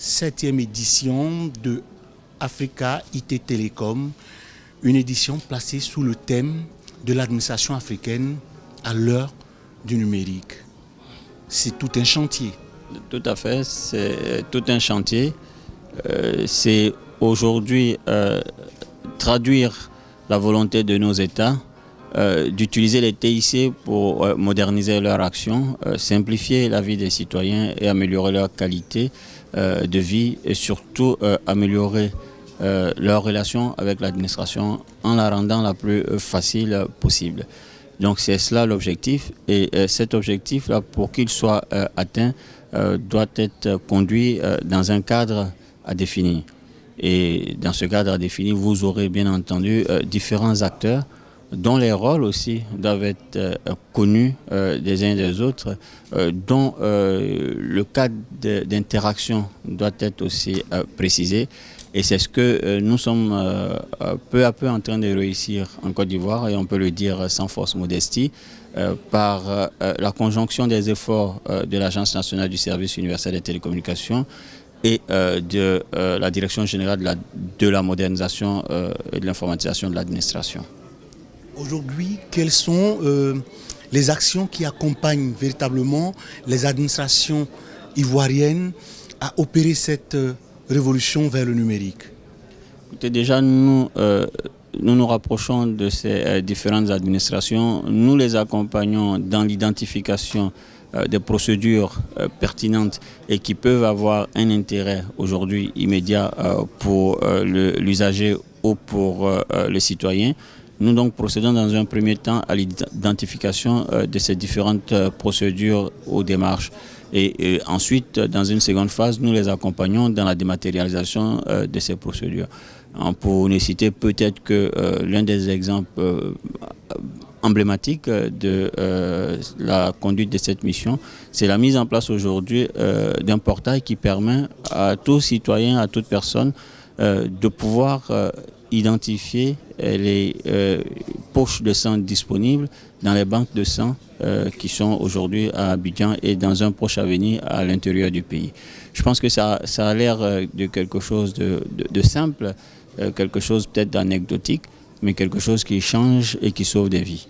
7e édition de Africa IT Télécom, une édition placée sous le thème de l'administration africaine à l'heure du numérique. C'est tout un chantier. Tout à fait, c'est tout un chantier. C'est aujourd'hui traduire la volonté de nos États d'utiliser les TIC pour moderniser leur action, simplifier la vie des citoyens et améliorer leur qualité de vie et surtout améliorer leur relation avec l'administration en la rendant la plus facile possible. Donc c'est cela l'objectif et cet objectif-là, pour qu'il soit atteint, doit être conduit dans un cadre à définir. Et dans ce cadre à définir, vous aurez bien entendu différents acteurs dont les rôles aussi doivent être connus des uns des autres, dont le cadre d'interaction doit être aussi précisé. Et c'est ce que nous sommes peu à peu en train de réussir en Côte d'Ivoire, et on peut le dire sans fausse modestie, par la conjonction des efforts de l'Agence nationale du service universel des télécommunications et de la Direction générale de la modernisation et de l'informatisation de l'administration. Aujourd'hui, quelles sont les actions qui accompagnent véritablement les administrations ivoiriennes à opérer cette révolution vers le numérique? Écoutez, déjà, nous nous rapprochons de ces différentes administrations. Nous les accompagnons dans l'identification des procédures pertinentes et qui peuvent avoir un intérêt aujourd'hui immédiat pour l'usager ou pour le citoyen. Nous donc procédons dans un premier temps à l'identification de ces différentes procédures ou démarches. Et ensuite, dans une seconde phase, nous les accompagnons dans la dématérialisation de ces procédures. Pour ne citer peut-être que l'un des exemples emblématiques de la conduite de cette mission, c'est la mise en place aujourd'hui d'un portail qui permet à tout citoyen, à toute personne de pouvoir identifier les poches de sang disponibles dans les banques de sang qui sont aujourd'hui à Abidjan et dans un proche avenir à l'intérieur du pays. Je pense que ça a l'air de quelque chose de simple, quelque chose peut-être d'anecdotique, mais quelque chose qui change et qui sauve des vies.